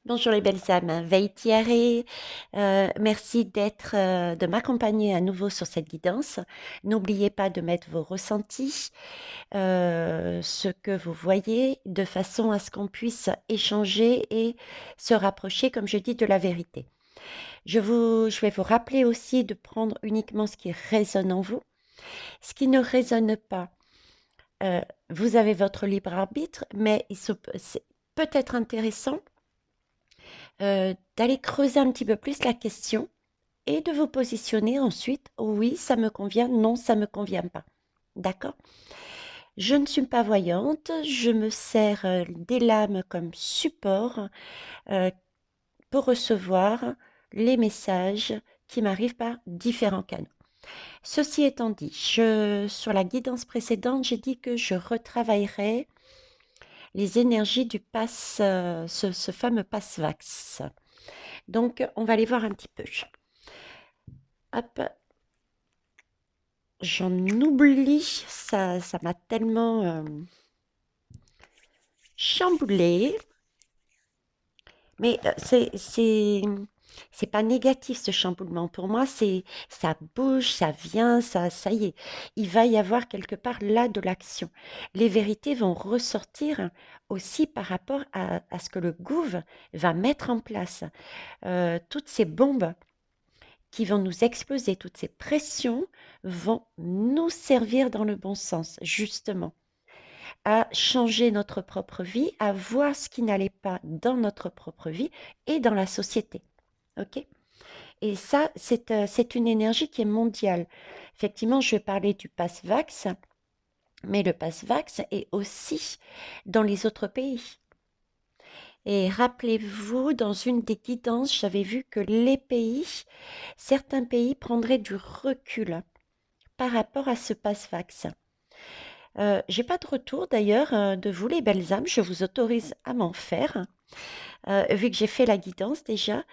Bonjour les belles âmes, Veitiare, merci de m'accompagner à nouveau sur cette guidance. N'oubliez pas de mettre vos ressentis, ce que vous voyez, de façon à ce qu'on puisse échanger et se rapprocher, comme je dis, de la vérité. Je vais vous rappeler aussi de prendre uniquement ce qui résonne en vous. Ce qui ne résonne pas, euh, vous avez votre libre arbitre, mais c'est peut-être intéressant d'aller creuser un petit peu plus la question et de vous positionner ensuite, oui, ça me convient, non, ça me convient pas. D'accord? Je ne suis pas voyante, je me sers des lames comme support euh, pour recevoir les messages qui m'arrivent par différents canaux. Ceci étant dit, sur la guidance précédente, j'ai dit que je retravaillerais les énergies du pass, ce fameux pass Vax. Donc, on va aller voir un petit peu. Hop, j'en oublie, ça m'a tellement chamboulé. Mais c'est pas négatif ce chamboulement. Pour moi, ça bouge, ça vient, ça y est. Il va y avoir quelque part là de l'action. Les vérités vont ressortir aussi par rapport à ce que le gouv va mettre en place. Toutes ces bombes qui vont nous exploser, toutes ces pressions vont nous servir dans le bon sens, justement, à changer notre propre vie, à voir ce qui n'allait pas dans notre propre vie et dans la société. OK? Et ça, c'est une énergie qui est mondiale. Effectivement, je vais parler du pass-vax, mais le pass-vax est aussi dans les autres pays. Et rappelez-vous, dans une des guidances, j'avais vu que certains pays prendraient du recul par rapport à ce pass-vax. J'ai pas de retour d'ailleurs de vous les belles âmes, je vous autorise à m'en faire, vu que j'ai fait la guidance déjà.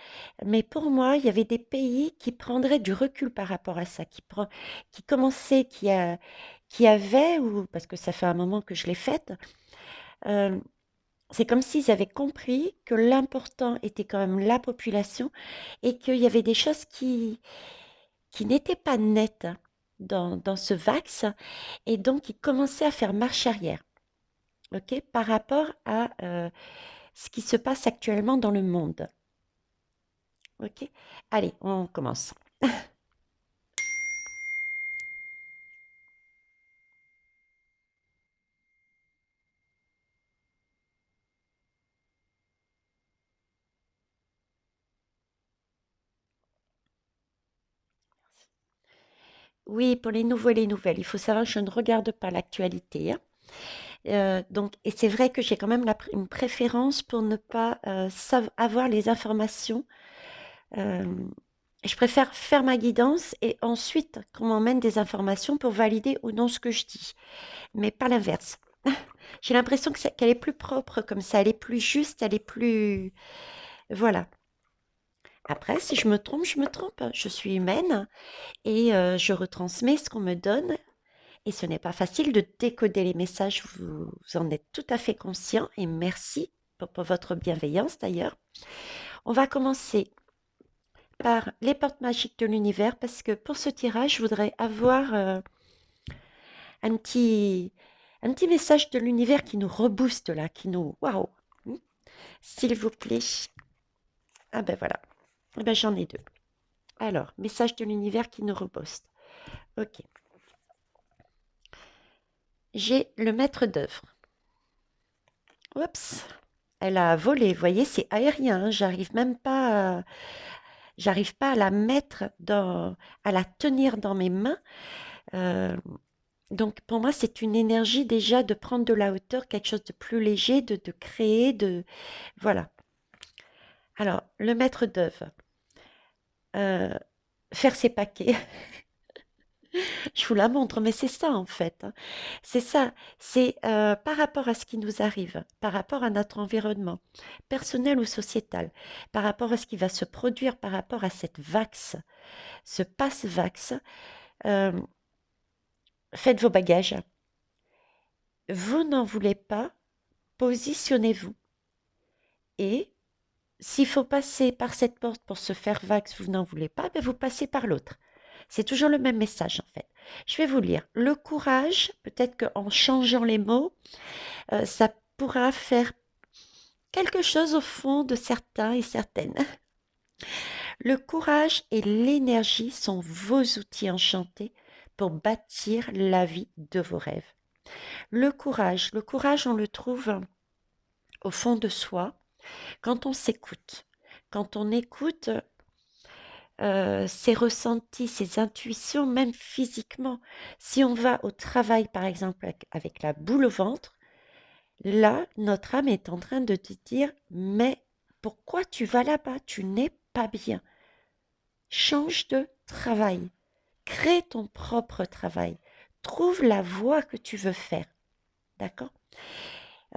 Mais pour moi, il y avait des pays qui prendraient du recul par rapport à ça, qui commençaient, qui avaient, ou parce que ça fait un moment que je l'ai faite, euh, c'est comme s'ils avaient compris que l'important était quand même la population et qu'il y avait des choses qui n'étaient pas nettes dans ce vax et donc ils commençaient à faire marche arrière. OK, par rapport à ce qui se passe actuellement dans le monde. OK, allez, on commence. Oui, pour les nouveaux et les nouvelles, il faut savoir que je ne regarde pas l'actualité, hein. Donc, et c'est vrai que j'ai quand même une préférence pour ne pas avoir les informations. Euh, je préfère faire ma guidance et ensuite qu'on m'emmène des informations pour valider ou non ce que je dis, mais pas l'inverse. J'ai l'impression qu'elle est plus propre comme ça, elle est plus juste, elle est plus... Voilà. Après, si je me trompe, je me trompe. Je suis humaine et je retransmets ce qu'on me donne. Et ce n'est pas facile de décoder les messages, vous en êtes tout à fait conscient et merci pour votre bienveillance d'ailleurs. On va commencer par les portes magiques de l'univers parce que pour ce tirage, je voudrais avoir un petit, un petit message de l'univers qui nous rebooste là, qui nous... Waouh! S'il vous plaît. Ah ben voilà. Eh ben j'en ai deux. Alors, message de l'univers qui nous rebooste. Ok. J'ai le maître d'œuvre. Oups, elle a volé. Vous voyez, c'est aérien, hein. J'arrive pas à la mettre à la tenir dans mes mains. Euh, donc pour moi, c'est une énergie déjà de prendre de la hauteur, quelque chose de plus léger, de créer, voilà. Alors, le maître d'œuvre, euh, faire ses paquets. Je vous la montre, mais c'est ça en fait, hein. C'est ça, c'est par rapport à ce qui nous arrive, par rapport à notre environnement, personnel ou sociétal, par rapport à ce qui va se produire, par rapport à cette vax, ce passe-vax, euh, faites vos bagages. Vous n'en voulez pas, positionnez-vous et s'il faut passer par cette porte pour se faire vax, vous n'en voulez pas, ben vous passez par l'autre. C'est toujours le même message en fait. Je vais vous lire. Le courage, peut-être qu'en changeant les mots, ça pourra faire quelque chose au fond de certains et certaines. Le courage et l'énergie sont vos outils enchantés pour bâtir la vie de vos rêves. Le courage, on le trouve au fond de soi quand on s'écoute. Quand on écoute ses ressentis, ses intuitions, même physiquement. Si on va au travail, par exemple, avec la boule au ventre, là, notre âme est en train de te dire, mais pourquoi tu vas là-bas? Tu n'es pas bien. Change de travail. Crée ton propre travail. Trouve la voie que tu veux faire. D'accord?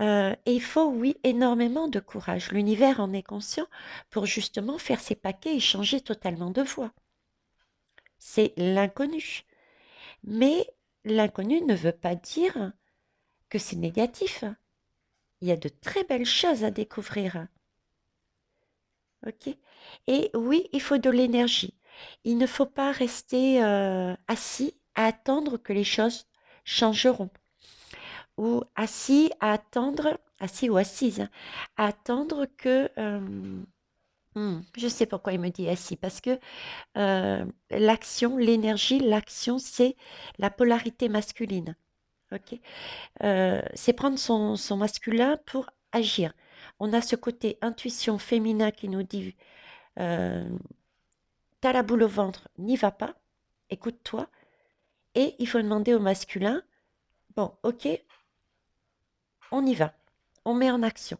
Et il faut, oui, énormément de courage. L'univers en est conscient pour justement faire ses paquets et changer totalement de voie. C'est l'inconnu. Mais l'inconnu ne veut pas dire que c'est négatif. Il y a de très belles choses à découvrir. Ok? Et oui, il faut de l'énergie. Il ne faut pas rester assis à attendre que les choses changeront. Ou assis à attendre, assis ou assise, hein, à attendre que... je sais pourquoi il me dit assis, parce que l'action, l'énergie, l'action, c'est la polarité masculine. Ok? C'est prendre son masculin pour agir. On a ce côté intuition féminin qui nous dit euh, t'as la boule au ventre, n'y va pas, écoute-toi. Et il faut demander au masculin bon, ok, on y va, on met en action.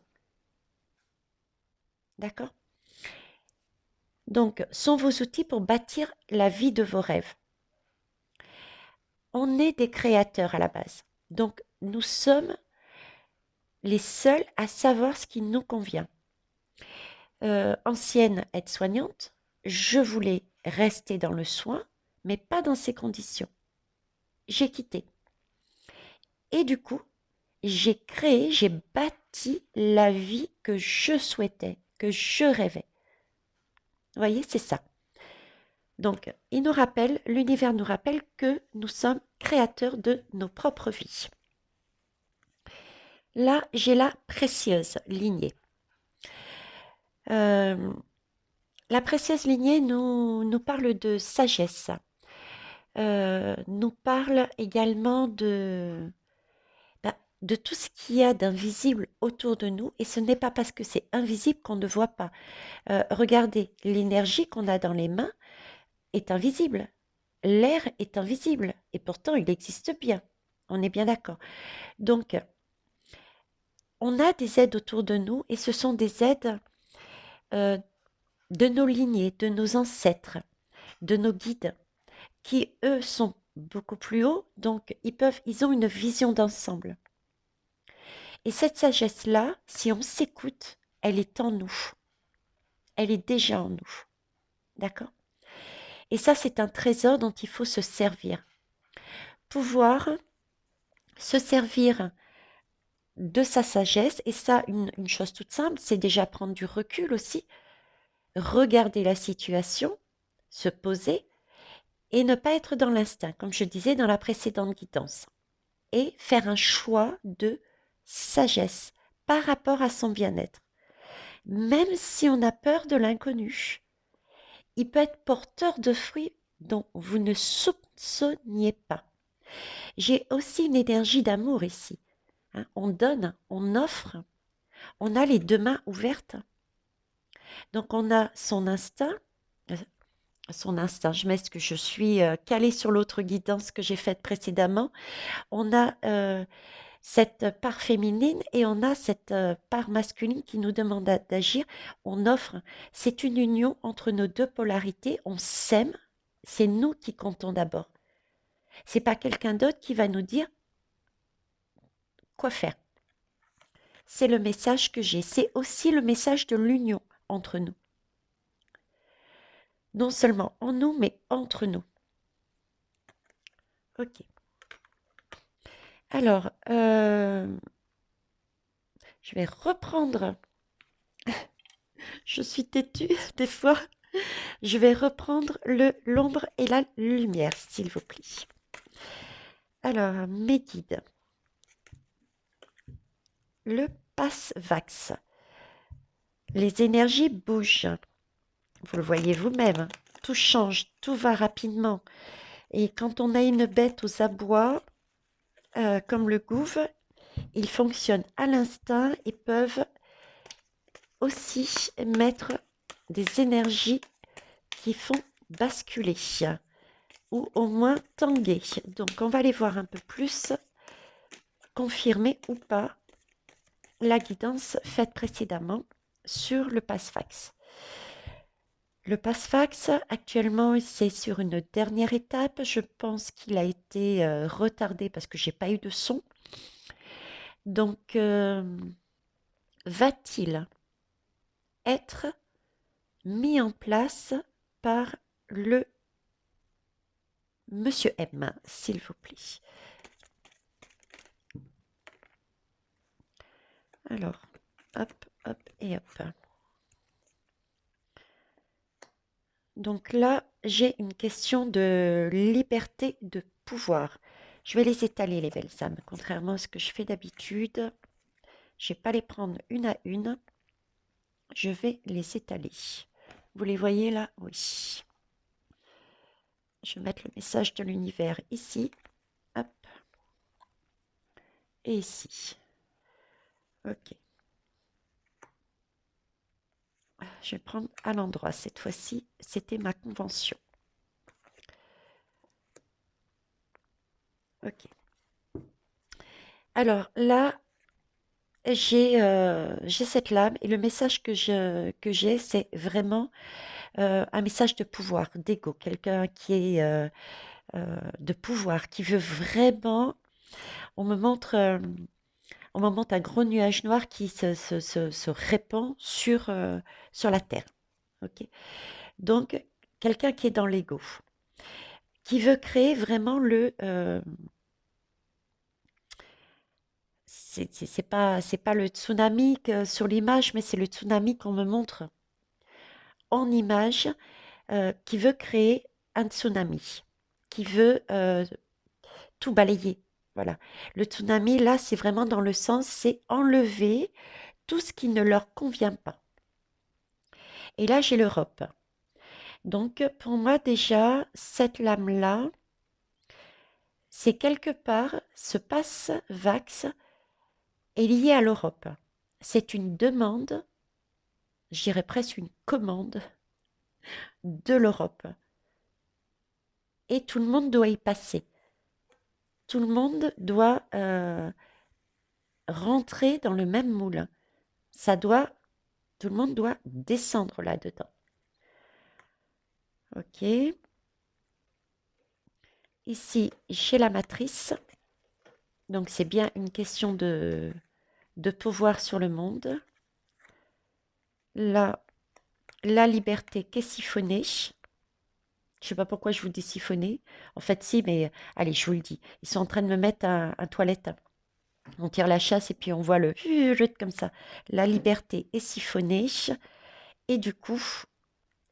D'accord? Donc, sont vos outils pour bâtir la vie de vos rêves. On est des créateurs à la base. Donc, nous sommes les seuls à savoir ce qui nous convient. Ancienne aide-soignante, je voulais rester dans le soin, mais pas dans ces conditions. J'ai quitté. Et du coup, j'ai créé, j'ai bâti la vie que je souhaitais, que je rêvais. Vous voyez, c'est ça. Donc, il nous rappelle, l'univers nous rappelle que nous sommes créateurs de nos propres vies. Là, j'ai la précieuse lignée. Euh, la précieuse lignée nous parle de sagesse, nous parle également de tout ce qu'il y a d'invisible autour de nous. Et ce n'est pas parce que c'est invisible qu'on ne voit pas. Regardez, l'énergie qu'on a dans les mains est invisible. L'air est invisible. Et pourtant, il existe bien. On est bien d'accord. Donc, on a des aides autour de nous et ce sont des aides euh, de nos lignées, de nos ancêtres, de nos guides, qui, eux, sont beaucoup plus hauts, donc ils ont une vision d'ensemble. Et cette sagesse-là, si on s'écoute, elle est en nous. Elle est déjà en nous. D'accord? Et ça, c'est un trésor dont il faut se servir. Pouvoir se servir de sa sagesse, et ça, une chose toute simple, c'est déjà prendre du recul aussi, regarder la situation, se poser, et ne pas être dans l'instinct, comme je disais dans la précédente guidance, et faire un choix de sagesse par rapport à son bien-être. Même si on a peur de l'inconnu, il peut être porteur de fruits dont vous ne soupçonniez pas. J'ai aussi une énergie d'amour ici. Hein. On donne, on offre, on a les deux mains ouvertes. Donc on a son instinct, je m'excuse, je suis calée sur l'autre guidance que j'ai faite précédemment. On a cette part féminine et on a cette part masculine qui nous demande d'agir. On offre, c'est une union entre nos deux polarités, on s'aime, c'est nous qui comptons d'abord. C'est pas quelqu'un d'autre qui va nous dire quoi faire. C'est le message que j'ai, c'est aussi le message de l'union entre nous. Non seulement en nous, mais entre nous. Ok. Alors, je vais reprendre Je suis têtue des fois. Je vais reprendre l'ombre et la lumière, s'il vous plaît. Alors, mes guides. Le passe-vax. Les énergies bougent. Vous le voyez vous-même. Tout change, tout va rapidement. Et quand on a une bête aux abois, comme le gouve, ils fonctionnent à l'instinct et peuvent aussi mettre des énergies qui font basculer ou au moins tanguer. Donc on va aller voir un peu plus, confirmer ou pas la guidance faite précédemment sur le passe-fax. Le passe-fax, actuellement, c'est sur une dernière étape. Je pense qu'il a été retardé parce que j'ai pas eu de son. Donc, va-t-il être mis en place par le Monsieur M, s'il vous plaît. Alors, hop, hop et hop. Donc là, j'ai une question de liberté de pouvoir. Je vais les étaler, les belles âmes, contrairement à ce que je fais d'habitude. Je ne vais pas les prendre une à une. Je vais les étaler. Vous les voyez là? Oui. Je vais mettre le message de l'univers ici. Hop. Et ici. Ok. Je vais prendre à l'endroit. Cette fois-ci, c'était ma convention. Ok. Alors là, j'ai cette lame et le message que j'ai, c'est vraiment un message de pouvoir, d'ego. Quelqu'un qui est de pouvoir, qui veut vraiment. On me montre, euh, on me montre un gros nuage noir qui se répand sur la terre. Ok. Donc, quelqu'un qui est dans l'ego, qui veut créer vraiment c'est pas le tsunami sur l'image, mais c'est le tsunami qu'on me montre en image, qui veut créer un tsunami, qui veut tout balayer. Voilà. Le tsunami, là, c'est vraiment dans le sens, c'est enlever tout ce qui ne leur convient pas. Et là, j'ai l'Europe. Donc, pour moi, déjà, cette lame-là, c'est quelque part, ce passe-vax est lié à l'Europe. C'est une demande, je dirais presque une commande de l'Europe. Et tout le monde doit y passer. Tout le monde doit rentrer dans le même moule. Tout le monde doit descendre là-dedans. Ok. Ici, chez la matrice, donc c'est bien une question de pouvoir sur le monde. Là, la liberté qui est siphonnée. Je ne sais pas pourquoi je vous dis siphonner. En fait, si, mais allez, je vous le dis. Ils sont en train de me mettre un toilette. On tire la chasse et puis on voit le comme ça. La liberté est siphonnée et du coup,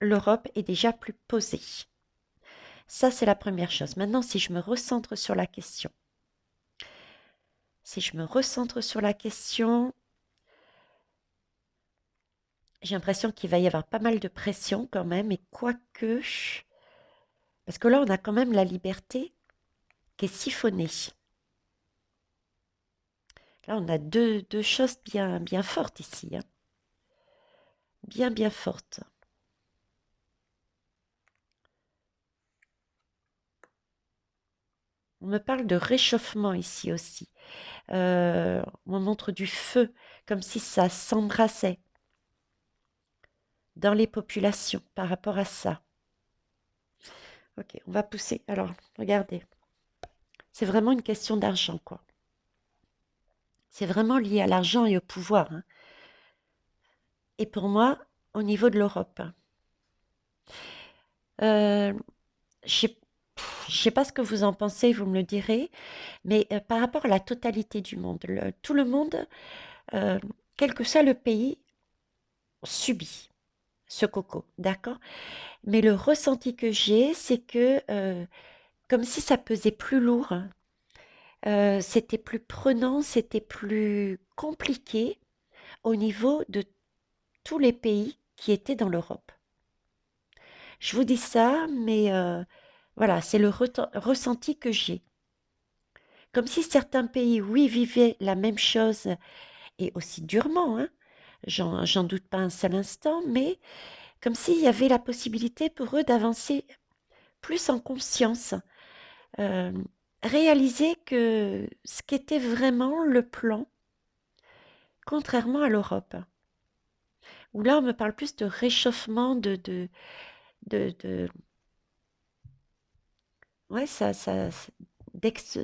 l'Europe est déjà plus posée. Ça, c'est la première chose. Maintenant, si je me recentre sur la question, j'ai l'impression qu'il va y avoir pas mal de pression quand même, et quoique, parce que là, on a quand même la liberté qui est siphonnée. Là, on a deux choses bien, bien fortes ici, hein. Bien, bien fortes. On me parle de réchauffement ici aussi. On me montre du feu, comme si ça s'embrassait dans les populations par rapport à ça. Ok, on va pousser. Alors, regardez. C'est vraiment une question d'argent, quoi. C'est vraiment lié à l'argent et au pouvoir, hein. Et pour moi, au niveau de l'Europe, euh, je ne sais pas ce que vous en pensez, vous me le direz, mais par rapport à la totalité du monde, tout le monde, euh, quel que soit le pays, subit. ce coco, d'accord? Mais le ressenti que j'ai, c'est que comme si ça pesait plus lourd, c'était plus prenant, c'était plus compliqué au niveau de tous les pays qui étaient dans l'Europe. Je vous dis ça, mais voilà, c'est le ressenti que j'ai. Comme si certains pays, oui, vivaient la même chose et aussi durement, hein, j'en doute pas un seul instant, mais comme s'il y avait la possibilité pour eux d'avancer plus en conscience, euh, réaliser que ce qu'était vraiment le plan, contrairement à l'Europe, où là on me parle plus de réchauffement, de ouais,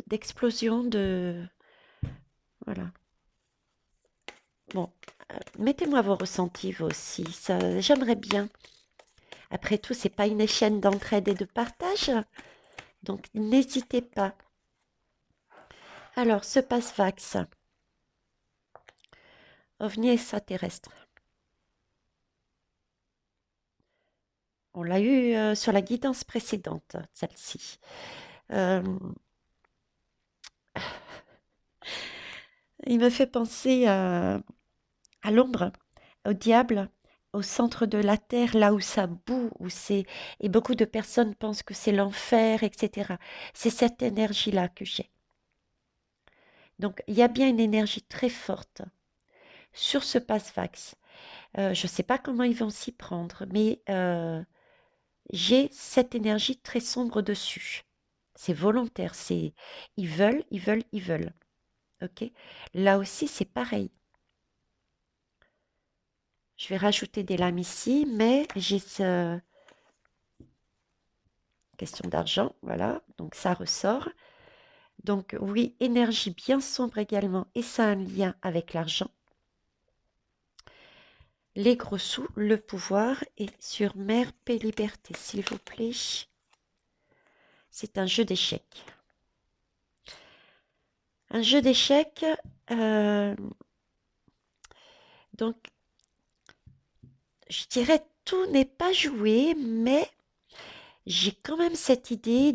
d'explosion, voilà. Bon, mettez-moi vos ressentis vous aussi, ça, j'aimerais bien. Après tout, c'est pas une chaîne d'entraide et de partage, donc n'hésitez pas. Alors, ce passe-vax, ovni extraterrestre. On l'a eu sur la guidance précédente, celle-ci. Euh, il me fait penser à l'ombre, au diable, au centre de la terre, là où ça boue, où c'est et beaucoup de personnes pensent que c'est l'enfer, etc. C'est cette énergie-là que j'ai. Donc, il y a bien une énergie très forte sur ce passe-vax. Je ne sais pas comment ils vont s'y prendre, mais j'ai cette énergie très sombre dessus. C'est volontaire, c'est ils veulent, ils veulent, ils veulent. Ok? Là aussi, c'est pareil. Je vais rajouter des lames ici, mais j'ai ce question d'argent, voilà. Donc ça ressort. Donc oui, énergie bien sombre également, et ça a un lien avec l'argent. Les gros sous, le pouvoir et sur mère, paix, liberté, s'il vous plaît. C'est un jeu d'échecs. Un jeu d'échecs, euh, donc je dirais tout n'est pas joué, mais j'ai quand même cette idée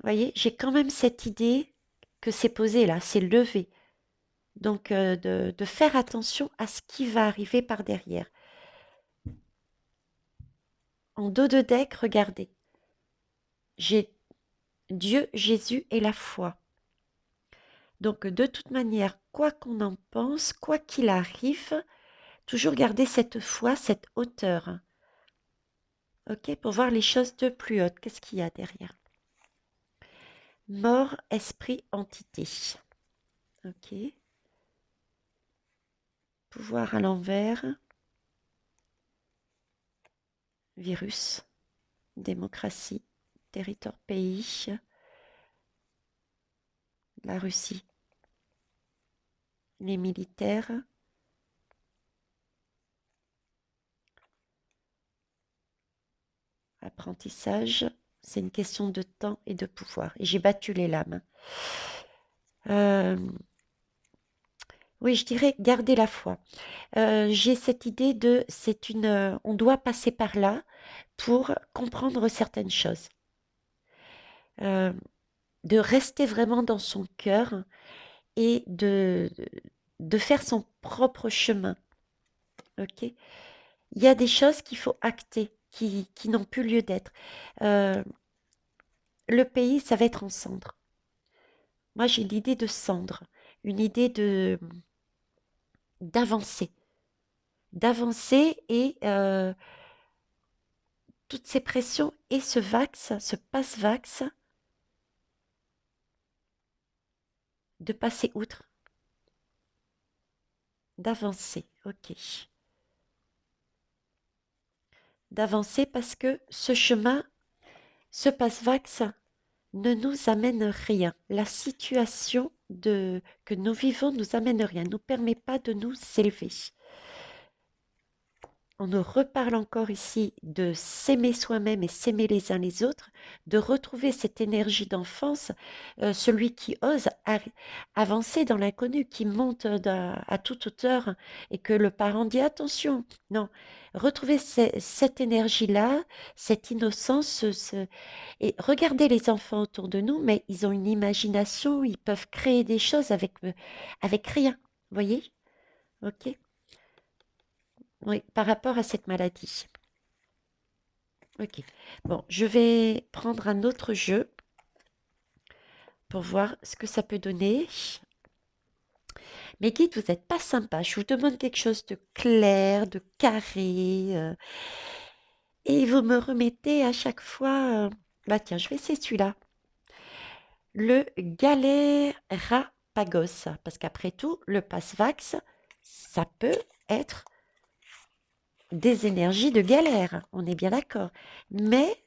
vous voyez, j'ai quand même cette idée que c'est posé là, c'est levé. Donc de faire attention à ce qui va arriver par derrière. En dos de deck, regardez, j'ai Dieu, Jésus et la foi. Donc de toute manière, quoi qu'on en pense, quoi qu'il arrive, toujours garder cette foi, cette hauteur. Ok, pour voir les choses de plus haute. Qu'est-ce qu'il y a derrière? Mort, esprit, entité. Ok. Pouvoir à l'envers. Virus. Démocratie. Territoire, pays. La Russie. Les militaires. Apprentissage. C'est une question de temps et de pouvoir. Et j'ai battu les lames. Euh, oui, je dirais garder la foi. J'ai cette idée de on doit passer par là pour comprendre certaines choses. Euh, de rester vraiment dans son cœur et de faire son propre chemin. Ok? Il y a des choses qu'il faut acter, qui n'ont plus lieu d'être. Euh, le pays, ça va être en cendres. Moi, j'ai l'idée de cendre, une idée d'avancer, d'avancer et toutes ces pressions et ce vax, ce passe-vax, de passer outre, d'avancer, ok. D'avancer parce que ce chemin, ce passe-vax ne nous amène rien. La situation que nous vivons nous amène rien, ne nous permet pas de nous élever. on nous reparle encore ici de s'aimer soi-même et s'aimer les uns les autres, de retrouver cette énergie d'enfance, celui qui ose avancer dans l'inconnu, qui monte à toute hauteur et que le parent dit attention, non, retrouver cette énergie-là, cette innocence, et regardez les enfants autour de nous, mais ils ont une imagination, ils peuvent créer des choses avec rien, vous voyez? Ok? Oui, par rapport à cette maladie. Ok. Bon, je vais prendre un autre jeu pour voir ce que ça peut donner. Mais guides, vous n'êtes pas sympa. Je vous demande quelque chose de clair, de carré. Et vous me remettez à chaque fois. Bah tiens, je vais essayer celui-là. Le Galérapagos. Parce qu'après tout, le Passvax, ça peut être des énergies de galère. On est bien d'accord. Mais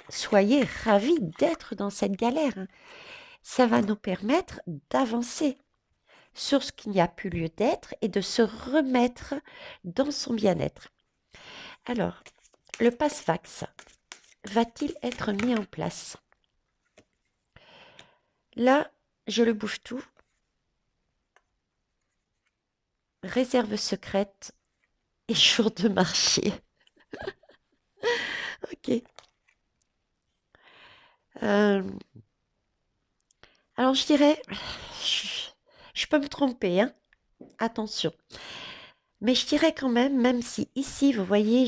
soyez ravis d'être dans cette galère. Ça va nous permettre d'avancer sur ce qui n'y a plus lieu d'être et de se remettre dans son bien-être. Alors, le Passvax va-t-il être mis en place? Là, je le bouffe tout. Réserve secrète et jour de marché. Ok. Euh, alors, je dirais, je peux me tromper, hein? Attention. Mais je dirais quand même si ici, vous voyez,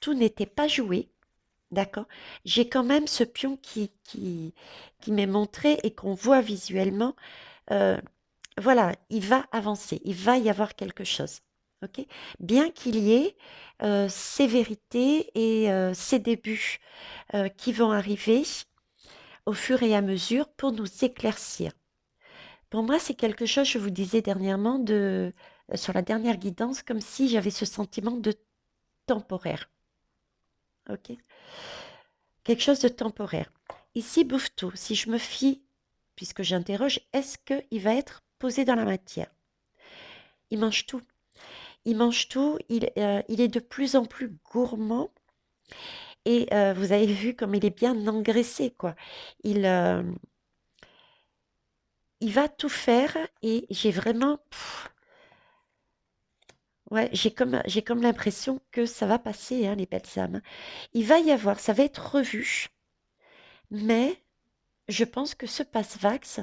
tout n'était pas joué, d'accord? J'ai quand même ce pion qui m'est montré et qu'on voit visuellement. euh, voilà, il va avancer, il va y avoir quelque chose. Ok? Bien qu'il y ait ces vérités et ces débuts qui vont arriver au fur et à mesure pour nous éclaircir. Pour moi, c'est quelque chose, je vous disais dernièrement, sur la dernière guidance, comme si j'avais ce sentiment de temporaire. Ok? Quelque chose de temporaire. Ici, bouffe-tout. Si je me fie, puisque j'interroge, est-ce qu'il va être posé dans la matière? Il mange tout. Il mange tout. Il est de plus en plus gourmand. Et vous avez vu comme il est bien engraissé, quoi. Il, euh, il va tout faire et j'ai vraiment, ouais, j'ai comme l'impression que ça va passer, hein, les belles âmes. Il va y avoir, ça va être revu, mais je pense que ce passe-vax,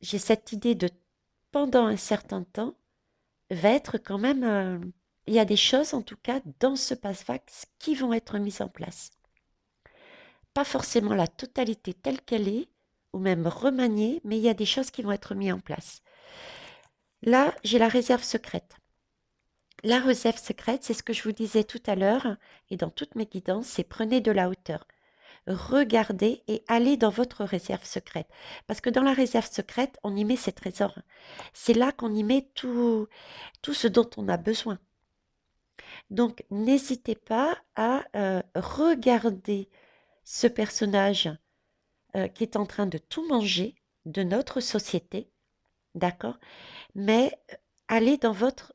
j'ai cette idée de pendant un certain temps, va être quand même, il y a des choses en tout cas dans ce passe-vax qui vont être mises en place. Pas forcément la totalité telle qu'elle est, ou même remaniée, mais il y a des choses qui vont être mises en place. Là, j'ai la réserve secrète. La réserve secrète, c'est ce que je vous disais tout à l'heure, et dans toutes mes guidances, c'est prenez de la hauteur. Regardez et allez dans votre réserve secrète. Parce que dans la réserve secrète, on y met ses trésors. C'est là qu'on y met tout ce dont on a besoin. Donc, n'hésitez pas à regarder ce personnage qui est en train de tout manger de notre société, d'accord? Mais allez dans votre...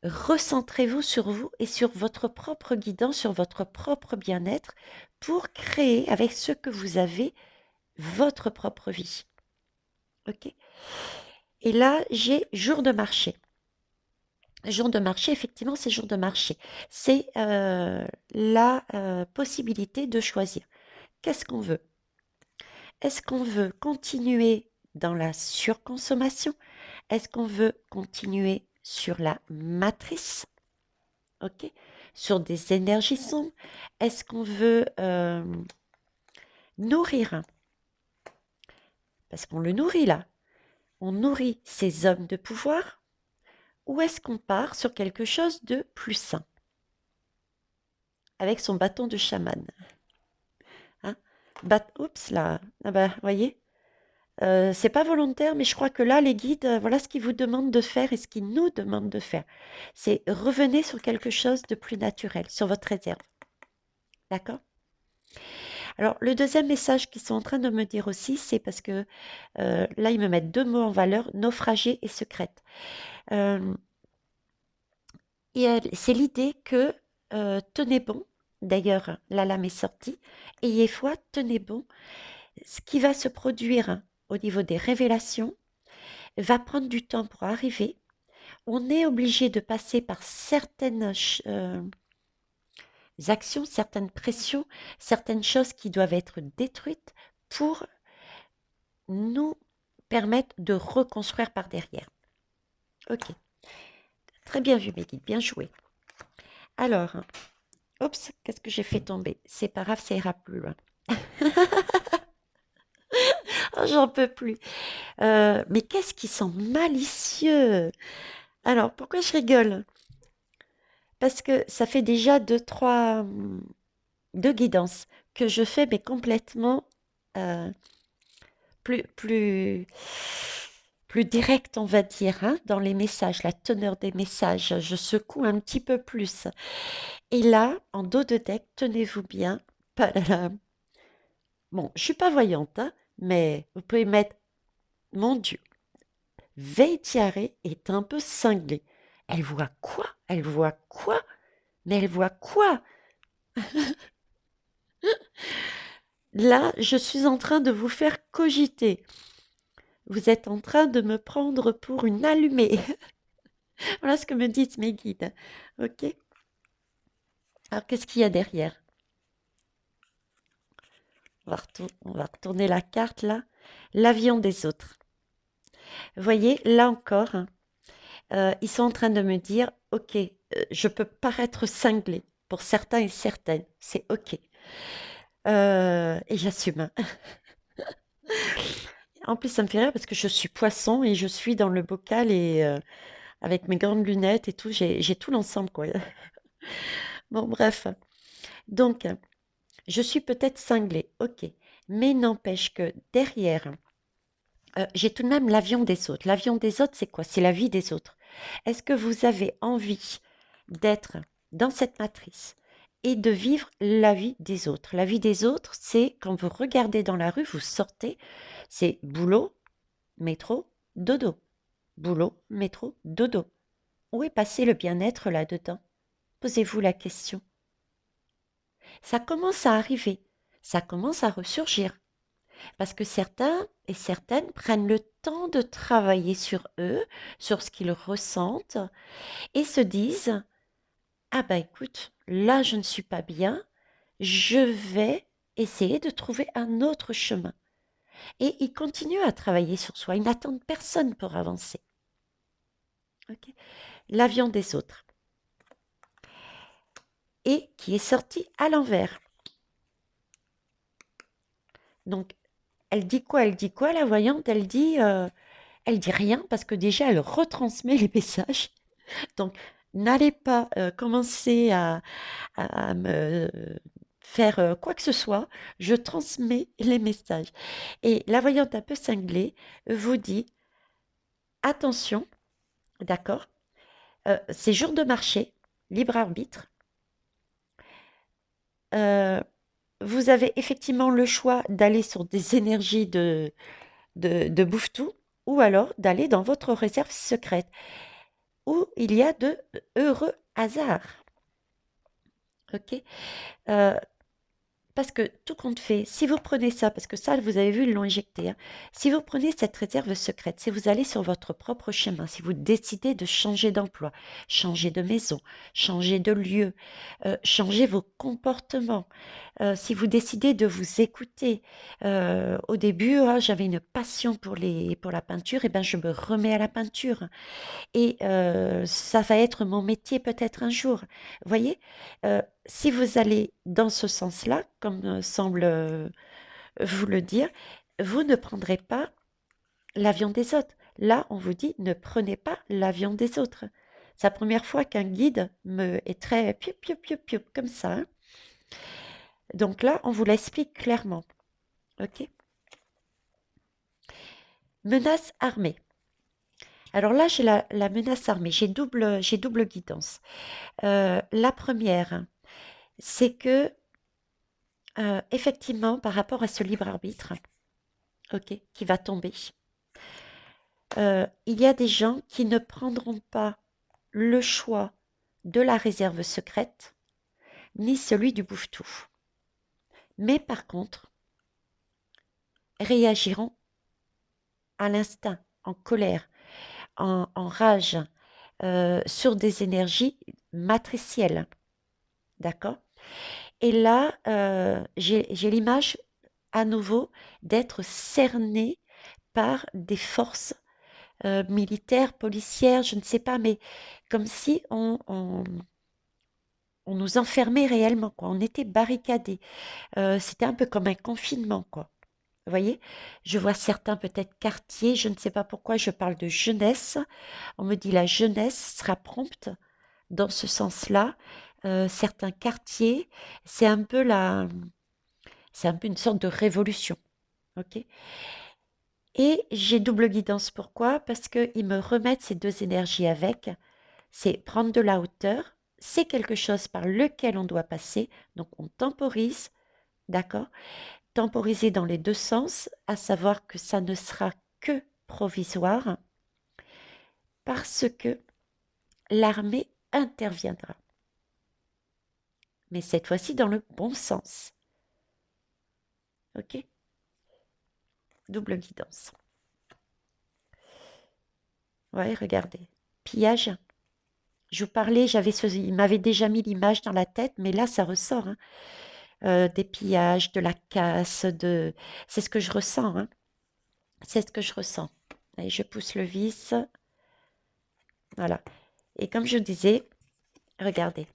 recentrez-vous sur vous et sur votre propre guidance, sur votre propre bien-être pour créer avec ce que vous avez votre propre vie. Ok? Et là, j'ai jour de marché. Jour de marché, effectivement, c'est jour de marché. C'est la possibilité de choisir. Qu'est-ce qu'on veut? Est-ce qu'on veut continuer dans la surconsommation? Est-ce qu'on veut continuer sur la matrice? Ok? Sur des énergies sombres? Est-ce qu'on veut nourrir? Parce qu'on le nourrit là. On nourrit ces hommes de pouvoir? Ou est-ce qu'on part sur quelque chose de plus sain? Avec son bâton de chaman. Hein? Oups là. Ah bah, voyez? C'est pas volontaire, mais je crois que là, les guides, voilà ce qu'ils vous demandent de faire et ce qu'ils nous demandent de faire. C'est revenez sur quelque chose de plus naturel, sur votre réserve. D'accord? Alors, le deuxième message qu'ils sont en train de me dire aussi, c'est parce que là, ils me mettent deux mots en valeur, naufragé et secrète. Euh, Et c'est l'idée que tenez bon. D'ailleurs, la lame est sortie. Ayez foi, tenez bon. Ce qui va se produire au niveau des révélations va prendre du temps pour arriver. On est obligé de passer par certaines actions, certaines pressions, certaines choses qui doivent être détruites pour nous permettre de reconstruire par derrière. Ok, très bien vu, Meggy, bien joué. Alors, oups, qu'est-ce que j'ai fait tomber? C'est pas grave, ça ira plus loin. Oh, j'en peux plus. Mais qu'est-ce qu'ils sont malicieux! Alors, pourquoi je rigole? Parce que ça fait déjà deux guidances que je fais, mais complètement euh, plus, plus, plus direct, on va dire, hein, dans les messages, la teneur des messages. Je secoue un petit peu plus. Et là, en dos de deck, tenez-vous bien. Padadam. Bon, je suis pas voyante, hein, mais vous pouvez mettre, mon Dieu, Veitiaré est un peu cinglée. Elle voit quoi? Elle voit quoi? Mais elle voit quoi? Là, je suis en train de vous faire cogiter. Vous êtes en train de me prendre pour une allumée. Voilà ce que me disent mes guides. Ok? Alors, qu'est-ce qu'il y a derrière? On va retourner la carte là. L'avion des autres. Vous voyez, là encore, hein, ils sont en train de me dire, ok, je peux paraître cinglé pour certains et certaines. C'est ok. Et j'assume, hein. En plus, ça me fait rire parce que je suis poisson et je suis dans le bocal et avec mes grandes lunettes et tout, j'ai tout l'ensemble, quoi. Bon, bref. Donc, je suis peut-être cinglée, ok. Mais n'empêche que derrière, j'ai tout de même l'avion des autres. L'avion des autres, c'est quoi? C'est la vie des autres. Est-ce que vous avez envie d'être dans cette matrice et de vivre la vie des autres? La vie des autres, c'est quand vous regardez dans la rue, vous sortez, c'est boulot, métro, dodo. Boulot, métro, dodo. Où est passé le bien-être là-dedans? Posez-vous la question. Ça commence à arriver, ça commence à ressurgir, parce que certains et certaines prennent le temps de travailler sur eux, sur ce qu'ils ressentent, et se disent, ah bah écoute, là je ne suis pas bien, je vais essayer de trouver un autre chemin. Et ils continuent à travailler sur soi, ils n'attendent personne pour avancer. Ok. L'avion des autres. Et qui est sorti à l'envers. Donc, elle dit quoi? Elle dit quoi, la voyante? Elle dit rien parce que déjà, elle retransmet les messages. Donc, n'allez pas commencer à me faire quoi que ce soit. Je transmets les messages. Et la voyante un peu cinglée vous dit, attention, d'accord, c'est jour de marché, libre arbitre. Euh, vous avez effectivement le choix d'aller sur des énergies de bouffe-tout ou alors d'aller dans votre réserve secrète où il y a de heureux hasards. Ok. Euh, Parce que tout compte fait, si vous prenez ça, parce que ça, vous avez vu, ils l'ont injecté, hein, si vous prenez cette réserve secrète, si vous allez sur votre propre chemin, si vous décidez de changer d'emploi, changer de maison, changer de lieu, changer vos comportements, si vous décidez de vous écouter, au début, ah, j'avais une passion pour la peinture, et ben je me remets à la peinture. Et ça va être mon métier peut-être un jour. Vous voyez, si vous allez dans ce sens-là, comme semble vous le dire, vous ne prendrez pas l'avion des autres. Là, on vous dit, ne prenez pas l'avion des autres. C'est la première fois qu'un guide me est très piou, piou, piou, piou, comme ça, hein. Donc là, on vous l'explique clairement. OK? Menace armée. Alors là, j'ai la menace armée. J'ai double guidance. La première, c'est que, effectivement, par rapport à ce libre arbitre, ok, qui va tomber, il y a des gens qui ne prendront pas le choix de la réserve secrète, ni celui du bouffetou. Mais par contre, réagiront à l'instinct, en colère, en rage, sur des énergies matricielles. D'accord? Et là, j'ai l'image à nouveau d'être cerné par des forces militaires, policières, je ne sais pas, mais comme si on nous enfermait réellement, quoi. On était barricadés. C'était un peu comme un confinement, quoi. Vous voyez? Je vois certains peut-être quartiers, je ne sais pas pourquoi je parle de jeunesse. On me dit la jeunesse sera prompte dans ce sens-là. Certains quartiers, c'est un peu c'est un peu une sorte de révolution. Ok? Et j'ai double guidance. Pourquoi? Parce qu'ils me remettent ces deux énergies avec. C'est prendre de la hauteur. C'est quelque chose par lequel on doit passer. Donc on temporise. D'accord? Temporiser dans les deux sens, à savoir que ça ne sera que provisoire parce que l'armée interviendra. Mais cette fois-ci dans le bon sens. Ok? Double guidance. Ouais, regardez. Pillage. Je vous parlais, il m'avait déjà mis l'image dans la tête, mais là, ça ressort, hein. Des pillages, de la casse, c'est ce que je ressens, hein. C'est ce que je ressens. Allez, je pousse le vis. Voilà. Et comme je disais, regardez.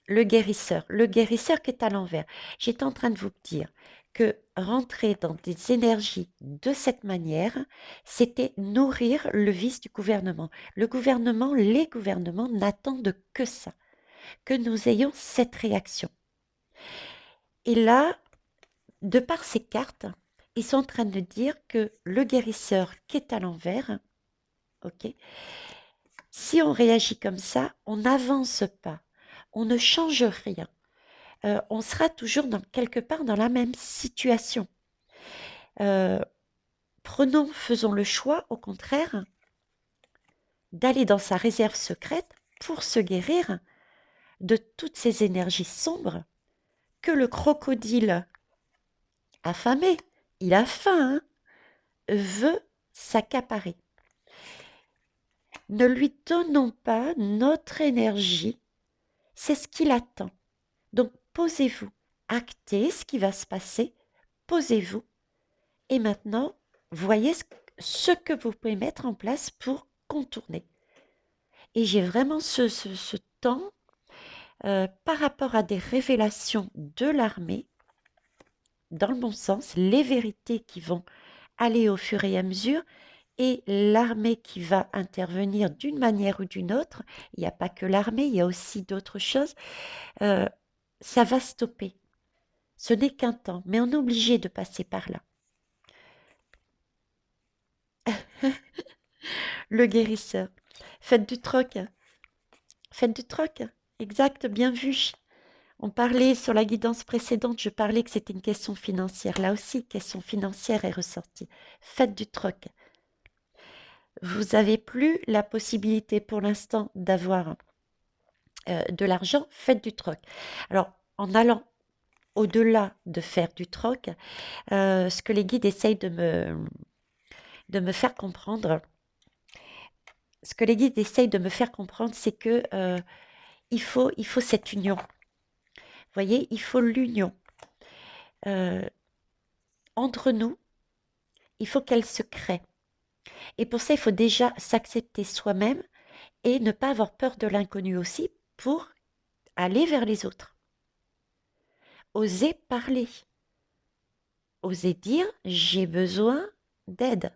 Le guérisseur qui est à l'envers. J'étais en train de vous dire que rentrer dans des énergies de cette manière, c'était nourrir le vice du gouvernement. Le gouvernement, les gouvernements n'attendent que ça, que nous ayons cette réaction. Et là, de par ces cartes, ils sont en train de dire que le guérisseur qui est à l'envers, ok, si on réagit comme ça, on n'avance pas, on ne change rien. On sera toujours quelque part dans la même situation. Euh, faisons le choix, au contraire, d'aller dans sa réserve secrète pour se guérir de toutes ces énergies sombres que le crocodile affamé, il a faim, hein, veut s'accaparer. Ne lui donnons pas notre énergie, c'est ce qu'il attend. Donc posez-vous, actez ce qui va se passer, posez-vous. Et maintenant, voyez ce que vous pouvez mettre en place pour contourner. Et j'ai vraiment ce temps par rapport à des révélations de l'armée, dans le bon sens, les vérités qui vont aller au fur et à mesure, et l'armée qui va intervenir d'une manière ou d'une autre. Il n'y a pas que l'armée, il y a aussi d'autres choses. Euh, ça va stopper. Ce n'est qu'un temps, mais on est obligé de passer par là. Le guérisseur. Faites du troc. Faites du troc. Exact, bien vu. On parlait sur la guidance précédente, je parlais que c'était une question financière. Là aussi, question financière est ressortie. Faites du troc. Vous n'avez plus la possibilité pour l'instant d'avoir de l'argent, faites du troc. Alors, en allant au-delà de faire du troc, ce que les guides essayent de me faire comprendre, ce que les guides essayent de me faire comprendre, c'est que il faut cette union. Vous voyez, il faut l'union. Entre nous, il faut qu'elle se crée. Et pour ça, il faut déjà s'accepter soi-même et ne pas avoir peur de l'inconnu aussi pour aller vers les autres. Oser parler. Oser dire, j'ai besoin d'aide.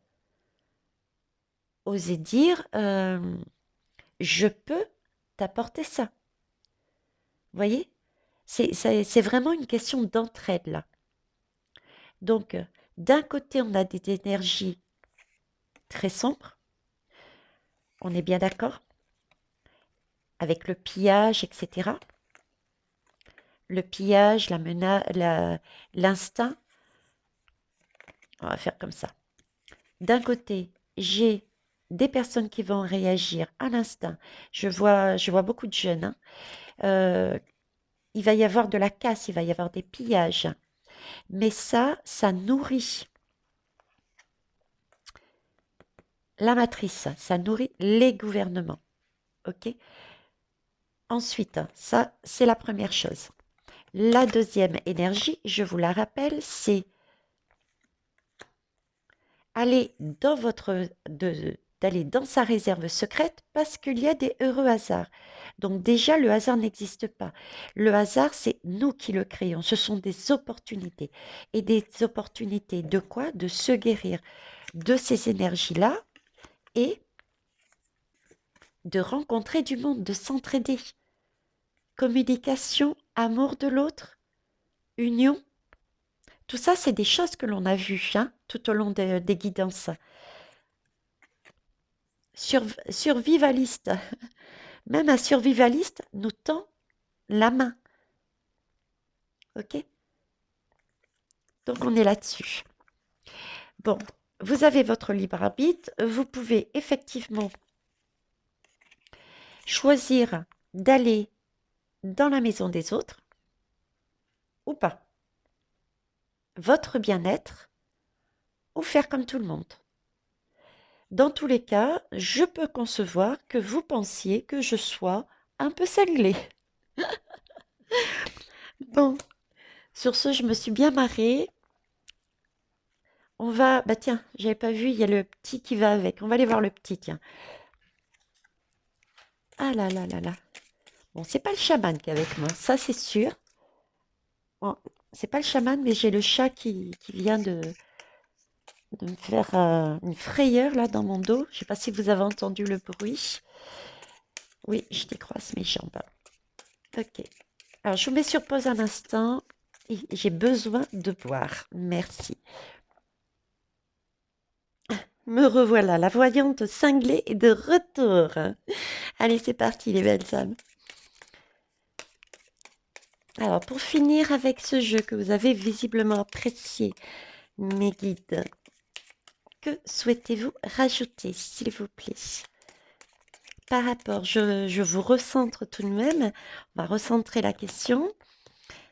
Oser dire, je peux t'apporter ça. Vous voyez? C'est vraiment une question d'entraide là. Donc, d'un côté, on a des énergies très sombres, on est bien d'accord, avec le pillage, etc. Le pillage, la menace, l'instinct, on va faire comme ça. D'un côté, j'ai des personnes qui vont réagir à l'instinct. Je vois beaucoup de jeunes, hein. Euh, il va y avoir de la casse, il va y avoir des pillages. Mais ça nourrit la matrice, ça nourrit les gouvernements. OK? Ensuite, ça, c'est la première chose. La deuxième énergie, je vous la rappelle, c'est aller dans d'aller dans sa réserve secrète parce qu'il y a des heureux hasards. Donc déjà, le hasard n'existe pas. Le hasard, c'est nous qui le créons. Ce sont des opportunités. Et des opportunités de quoi? De se guérir de ces énergies-là et de rencontrer du monde, de s'entraider. Communication, amour de l'autre, union. Tout ça, c'est des choses que l'on a vues, hein, tout au long des guidances. Survivaliste. Même un survivaliste nous tend la main. OK? Donc, on est là-dessus. Bon, vous avez votre libre arbitre. Vous pouvez effectivement choisir d'aller dans la maison des autres ou pas. Votre bien-être ou faire comme tout le monde. Dans tous les cas, je peux concevoir que vous pensiez que je sois un peu cinglée. Bon, sur ce, je me suis bien marrée. On va... Bah tiens, j'avais pas vu, il y a le petit qui va avec. On va aller voir le petit, tiens. Ah là là là là. Bon, c'est pas le chaman qui est avec moi, ça c'est sûr. Bon, c'est pas le chaman, mais j'ai le chat qui vient de me faire une frayeur là dans mon dos. Je sais pas si vous avez entendu le bruit. Oui, je décroise mes jambes. Ok. Alors, je vous mets sur pause un instant. J'ai besoin de boire. Merci. Me revoilà, la voyante cinglée est de retour. Allez, c'est parti, les belles âmes. Alors, pour finir avec ce jeu que vous avez visiblement apprécié, mes guides, que souhaitez-vous rajouter, s'il vous plaît? Par rapport, je vous recentre tout de même. On va recentrer la question.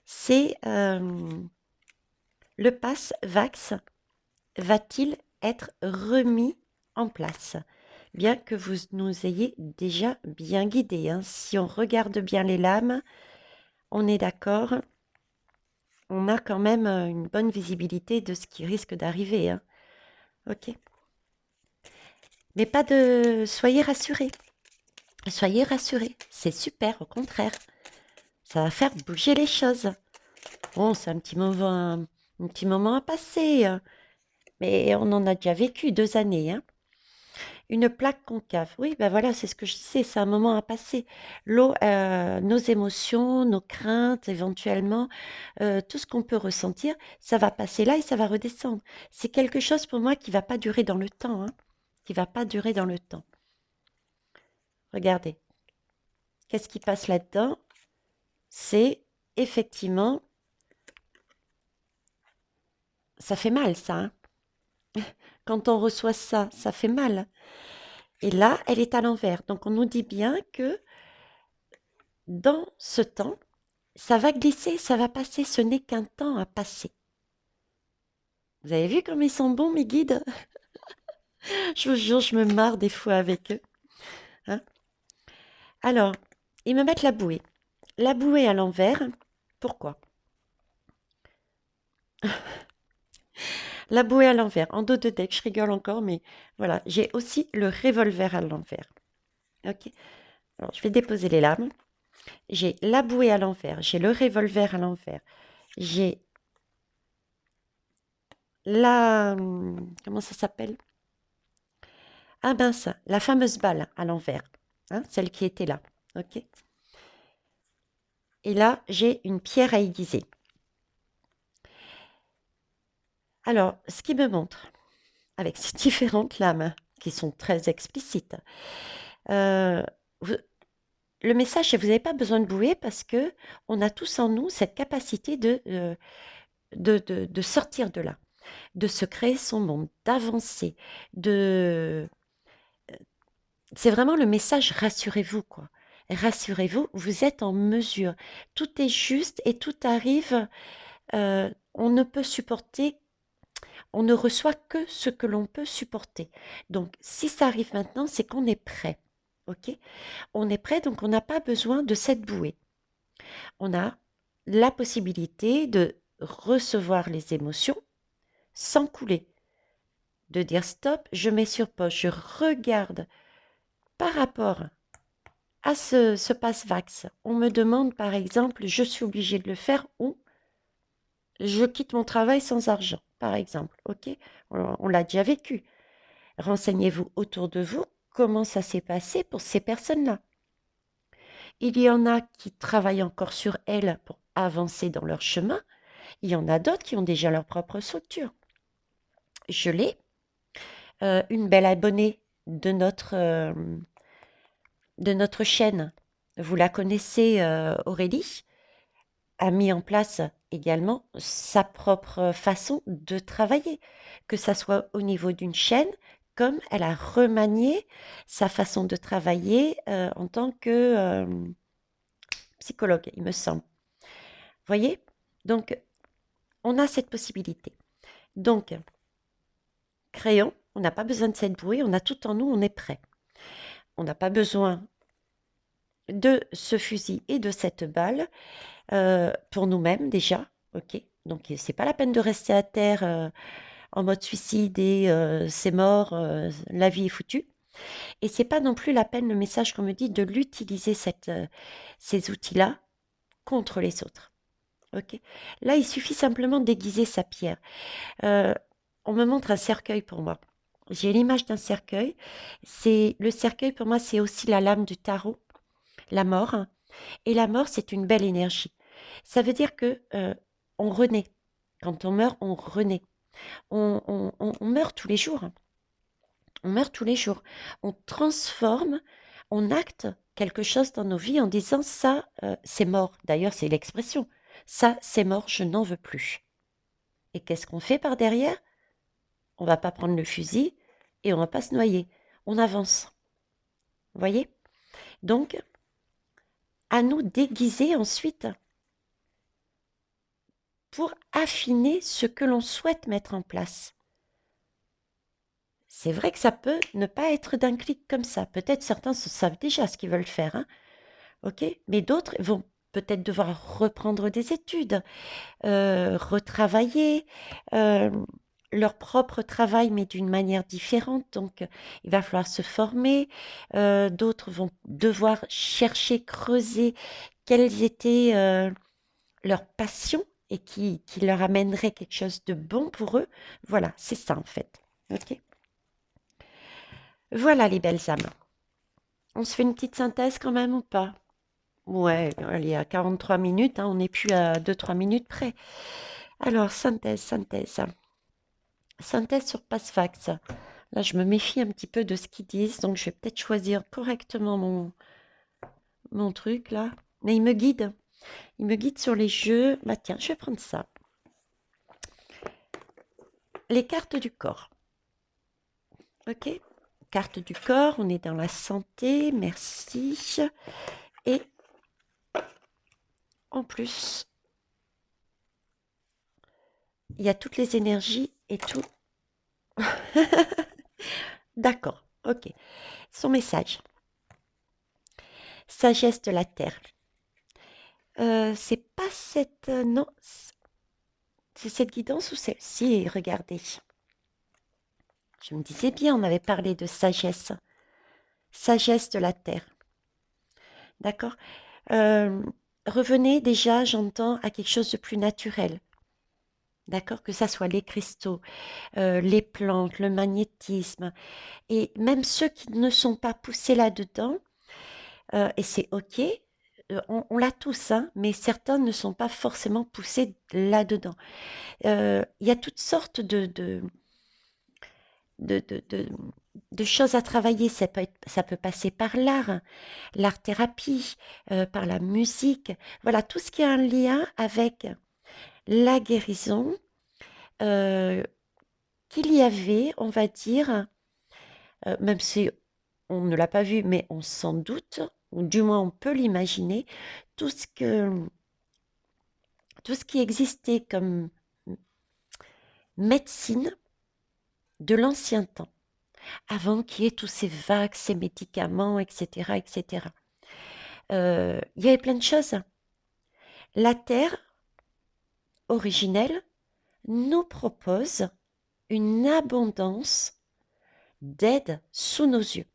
C'est le pass Vax va-t-il être remis en place? Bien que vous nous ayez déjà bien guidés, hein. Si on regarde bien les lames, on est d'accord, on a quand même une bonne visibilité de ce qui risque d'arriver, hein. Ok. Mais pas de... Soyez rassurés. Soyez rassurés. C'est super, au contraire. Ça va faire bouger les choses. Bon, c'est un petit moment à passer, hein. Mais on en a déjà vécu 2 années, hein. Une plaque concave. Oui, ben voilà, c'est ce que je disais, c'est un moment à passer. L'eau, nos émotions, nos craintes, éventuellement, tout ce qu'on peut ressentir, ça va passer là et ça va redescendre. C'est quelque chose pour moi qui va pas durer dans le temps, hein, qui va pas durer dans le temps. Regardez, qu'est-ce qui passe là-dedans? C'est effectivement, ça fait mal, ça, hein. Quand on reçoit ça, ça fait mal. Et là, elle est à l'envers. Donc, on nous dit bien que dans ce temps, ça va glisser, ça va passer, ce n'est qu'un temps à passer. Vous avez vu comme ils sont bons, mes guides? Je vous jure, je me marre des fois avec eux, hein. Alors, ils me mettent la bouée. La bouée à l'envers, pourquoi? La bouée à l'envers, en dos de deck, je rigole encore, mais voilà, j'ai aussi le revolver à l'envers. Ok? Alors, je vais déposer les lames. J'ai la bouée à l'envers, j'ai le revolver à l'envers, j'ai la... Comment ça s'appelle? Ah mince, la fameuse balle à l'envers, hein, celle qui était là. Ok. Et là, j'ai une pierre à aiguiser. Alors, ce qui me montre, avec ces différentes lames qui sont très explicites, euh, vous- le message, c'est que vous n'avez pas besoin de bouée parce que on a tous en nous cette capacité de sortir de là, de se créer son monde, d'avancer, de C'est vraiment le message rassurez-vous, quoi. Rassurez-vous, vous êtes en mesure. Tout est juste et tout arrive. On ne peut supporter, on ne reçoit que ce que l'on peut supporter. Donc, si ça arrive maintenant, c'est qu'on est prêt. OK? On est prêt, donc on n'a pas besoin de cette bouée. On a la possibilité de recevoir les émotions sans couler, de dire stop, je mets sur pause, je regarde par rapport à ce passe-vax. On me demande par exemple, je suis obligée de le faire ou je quitte mon travail sans argent, par exemple. OK? On l'a déjà vécu. Renseignez-vous autour de vous comment ça s'est passé pour ces personnes-là. Il y en a qui travaillent encore sur elles pour avancer dans leur chemin. Il y en a d'autres qui ont déjà leur propre structure. Je l'ai, une belle abonnée de notre chaîne. Vous la connaissez, Aurélie, a mis en place également sa propre façon de travailler, que ça soit au niveau d'une chaîne, comme elle a remanié sa façon de travailler en tant que psychologue, il me semble. Voyez? Donc, on a cette possibilité. Donc, créons, on n'a pas besoin de cette bouée, on a tout en nous, on est prêt. On n'a pas besoin de ce fusil et de cette balle pour nous-mêmes déjà, ok? Donc, c'est pas la peine de rester à terre en mode suicide et c'est mort, la vie est foutue. Et c'est pas non plus la peine, le message qu'on me dit, de l'utiliser ces outils-là contre les autres. Ok. Là, il suffit simplement d'aiguiser sa pierre. Euh, on me montre un cercueil pour moi. J'ai l'image d'un cercueil. C'est le cercueil pour moi, c'est aussi la lame du tarot, la mort. Et la mort, c'est une belle énergie. Ça veut dire que on renaît. Quand on meurt, on renaît. On meurt tous les jours. On meurt tous les jours. On transforme, on acte quelque chose dans nos vies en disant ça, c'est mort. D'ailleurs, c'est l'expression. Ça, c'est mort, je n'en veux plus. Et qu'est-ce qu'on fait par derrière? On va pas prendre le fusil et on va pas se noyer. On avance. Vous voyez? Donc, à nous déguiser ensuite pour affiner ce que l'on souhaite mettre en place. C'est vrai que ça peut ne pas être d'un clic comme ça. Peut-être certains savent déjà ce qu'ils veulent faire, hein, ok? Mais d'autres vont peut-être devoir reprendre des études, retravailler leur propre travail, mais d'une manière différente. Donc, il va falloir se former. D'autres vont devoir chercher, creuser quelles étaient leurs passions et qui leur amèneraient quelque chose de bon pour eux. Voilà, c'est ça en fait. Ok. Voilà les belles âmes. On se fait une petite synthèse quand même ou pas? Ouais, il y a 43 minutes, hein, on n'est plus à 2-3 minutes près. Alors, synthèse. Synthèse sur Passfax. Là, je me méfie un petit peu de ce qu'ils disent, donc je vais peut-être choisir correctement mon truc là. Mais il me guide. Il me guide sur les jeux. Bah tiens, je vais prendre ça. Les cartes du corps. Ok? Carte du corps, on est dans la santé, merci. Et en plus, il y a toutes les énergies et tout. D'accord, ok. Son message. Sagesse de la Terre. C'est pas cette... non, c'est cette guidance ou celle-ci? Regardez. Je me disais bien, on avait parlé de sagesse. Sagesse de la Terre. D'accord. Euh, revenez déjà, j'entends, à quelque chose de plus naturel. D'accord. Que ça soit les cristaux, les plantes, le magnétisme. Et même ceux qui ne sont pas poussés là-dedans, et c'est OK, on l'a tous, hein, mais certains ne sont pas forcément poussés là-dedans. Il y a toutes sortes de, de, de, de choses à travailler. Ça peut passer par l'art, hein, l'art-thérapie, par la musique. Voilà, tout ce qui a un lien avec la guérison euh, qu'il y avait, on va dire, même si on ne l'a pas vu, mais on s'en doute, ou du moins on peut l'imaginer, tout ce que, tout ce qui existait comme médecine de l'ancien temps, avant qu'il y ait tous ces vagues, ces médicaments, etc., etc. Il y avait plein de choses. La Terre originelle nous propose une abondance d'aide sous nos yeux.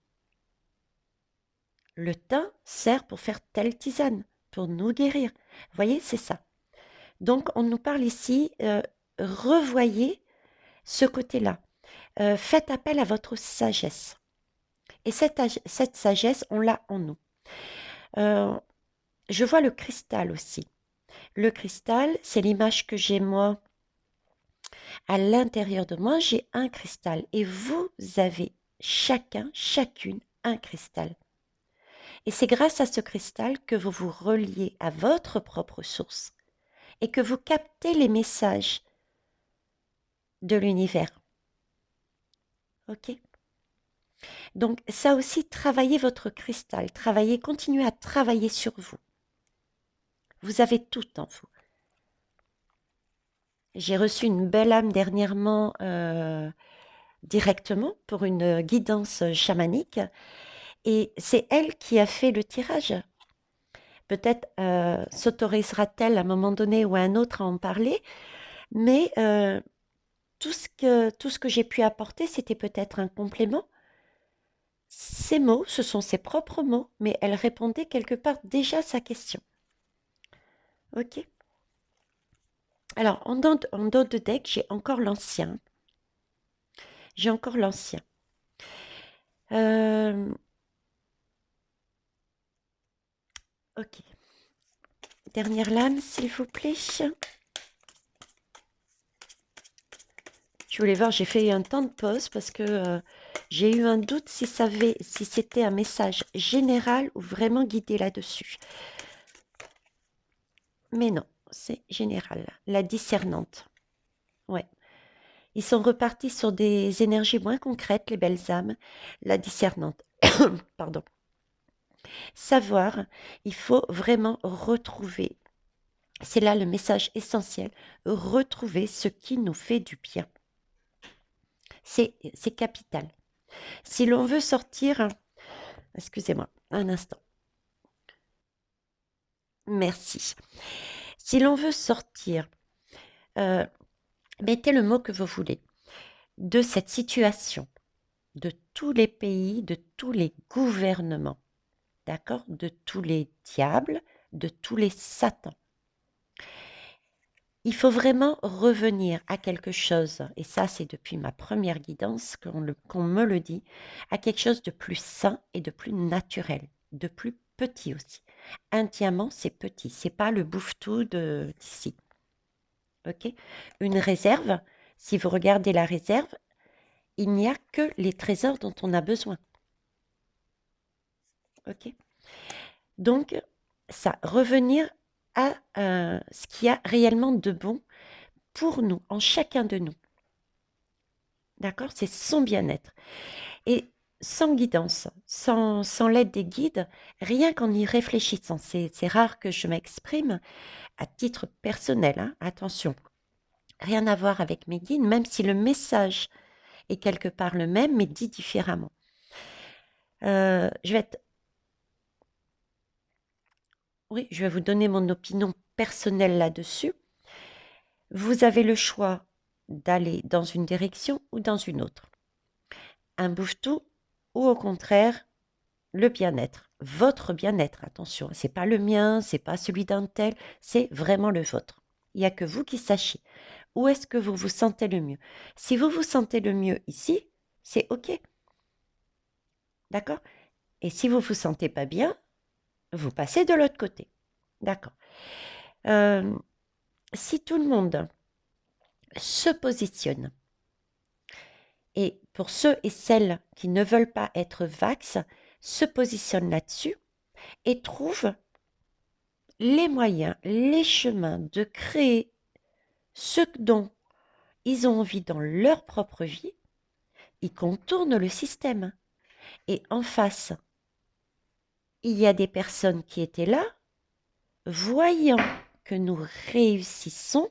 Le thym sert pour faire telle tisane, pour nous guérir. Vous voyez, c'est ça. Donc, on nous parle ici, revoyez ce côté-là. Faites appel à votre sagesse. Et cette sagesse, on l'a en nous. Euh, je vois le cristal aussi. Le cristal, c'est l'image que j'ai moi à l'intérieur de moi. J'ai un cristal et vous avez chacun, chacune, un cristal. Et c'est grâce à ce cristal que vous vous reliez à votre propre source et que vous captez les messages de l'univers. Ok? Donc ça aussi, travaillez votre cristal, travaillez, continuez à travailler sur vous. Vous avez tout en vous. J'ai reçu une belle âme dernièrement directement pour une guidance chamanique et c'est elle qui a fait le tirage. Peut-être s'autorisera-t-elle à un moment donné ou à un autre à en parler, mais tout ce que j'ai pu apporter, c'était peut-être un complément. Ces mots, ce sont ses propres mots, mais elle répondait quelque part déjà à sa question. Ok. Alors, en dos de deck, j'ai encore l'ancien. J'ai encore l'ancien. Ok. Dernière lame, s'il vous plaît. Je voulais voir, j'ai fait un temps de pause parce que j'ai eu un doute si c'était un message général ou vraiment guidé là-dessus. Mais non, c'est général. La discernante. Ouais. Ils sont repartis sur des énergies moins concrètes, les belles âmes. La discernante. Pardon. Savoir, il faut vraiment retrouver. C'est là le message essentiel. Retrouver ce qui nous fait du bien. C'est capital. Si l'on veut sortir, excusez-moi, un instant. Merci. Si l'on veut sortir, mettez le mot que vous voulez, de cette situation, de tous les pays, de tous les gouvernements, d'accord, de tous les diables, de tous les satans. Il faut vraiment revenir à quelque chose, et ça c'est depuis ma première guidance qu'on me le dit, à quelque chose de plus sain et de plus naturel, de plus petit aussi. Un diamant c'est petit, c'est pas le bouffe-tout d'ici. Ok? Une réserve, si vous regardez la réserve, il n'y a que les trésors dont on a besoin. Ok? Donc, ça, revenir à ce qu'il y a réellement de bon pour nous, en chacun de nous. D'accord? C'est son bien-être. Et sans guidance, sans l'aide des guides, rien qu'en y réfléchissant, c'est rare que je m'exprime à titre personnel, hein, attention, rien à voir avec mes guides, même si le message est quelque part le même, mais dit différemment. Oui, je vais vous donner mon opinion personnelle là-dessus. Vous avez le choix d'aller dans une direction ou dans une autre. Un bouffe-tout ou au contraire le bien-être. Votre bien-être, attention, c'est pas le mien, c'est pas celui d'un tel, c'est vraiment le vôtre. Il n'y a que vous qui sachiez. Où est-ce que vous vous sentez le mieux? Si vous vous sentez le mieux ici, c'est OK. D'accord? Et si vous vous sentez pas bien, vous passez de l'autre côté. D'accord. Si tout le monde se positionne, et pour ceux et celles qui ne veulent pas être vax, se positionnent là-dessus et trouvent les moyens, les chemins de créer ce dont ils ont envie dans leur propre vie, ils contournent le système. Et en face, il y a des personnes qui étaient là, voyant que nous réussissons,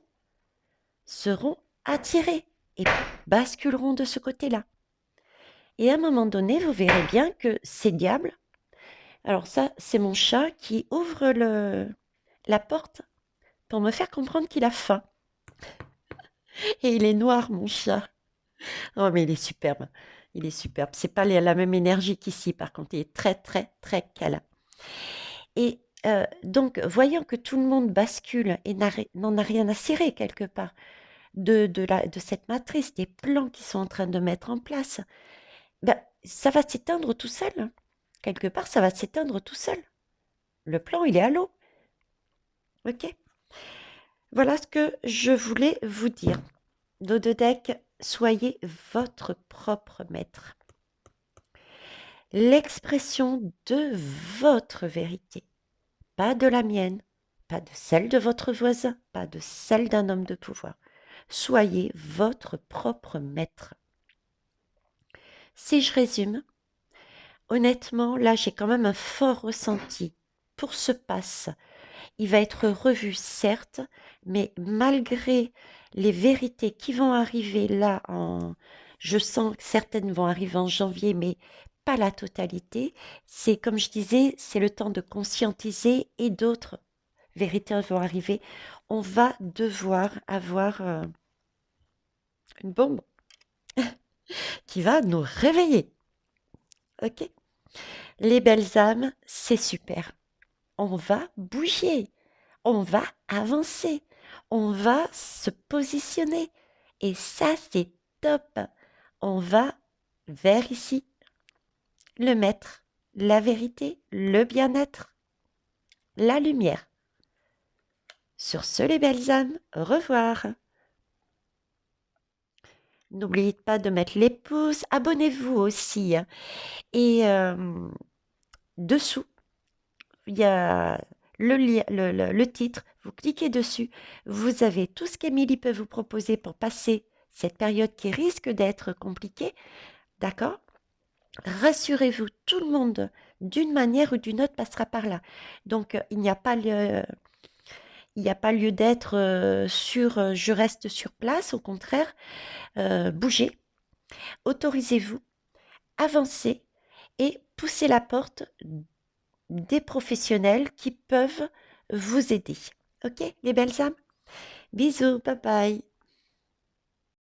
seront attirées et basculeront de ce côté-là. Et à un moment donné, vous verrez bien que ces diables, alors ça, c'est mon chat qui ouvre la porte pour me faire comprendre qu'il a faim. Et il est noir, mon chat. Oh, mais il est superbe. Il est superbe. C'est pas la même énergie qu'ici, par contre. Il est très, très, très câlin. Et donc, voyant que tout le monde bascule et n'en a rien à cirer quelque part de cette matrice, des plans qu'ils sont en train de mettre en place, ben, ça va s'éteindre tout seul. Quelque part, ça va s'éteindre tout seul. Le plan, il est à l'eau. OK? Voilà ce que je voulais vous dire. Dododec, soyez votre propre maître. L'expression de votre vérité, pas de la mienne, pas de celle de votre voisin, pas de celle d'un homme de pouvoir. Soyez votre propre maître. Si je résume, honnêtement, là, j'ai quand même un fort ressenti pour ce pass. Il va être revu, certes, mais malgré les vérités qui vont arriver là, je sens que certaines vont arriver en janvier, mais pas la totalité. C'est comme je disais, c'est le temps de conscientiser et d'autres vérités vont arriver. On va devoir avoir une bombe qui va nous réveiller. Ok? Les belles âmes, c'est super. On va bouger. On va avancer, on va se positionner. Et ça, c'est top. On va vers ici, le maître, la vérité, le bien-être, la lumière. Sur ce, les belles âmes, au revoir. N'oubliez pas de mettre les pouces, abonnez-vous aussi. Et dessous, il y a le titre, vous cliquez dessus, vous avez tout ce qu'Émilie peut vous proposer pour passer cette période qui risque d'être compliquée, d'accord? Rassurez-vous, tout le monde, d'une manière ou d'une autre, passera par là. Donc, il n'y a pas lieu d'être sur je reste sur place, au contraire, bougez, autorisez-vous, avancez et poussez la porte des professionnels qui peuvent vous aider. Ok, les belles âmes? Bisous, bye bye.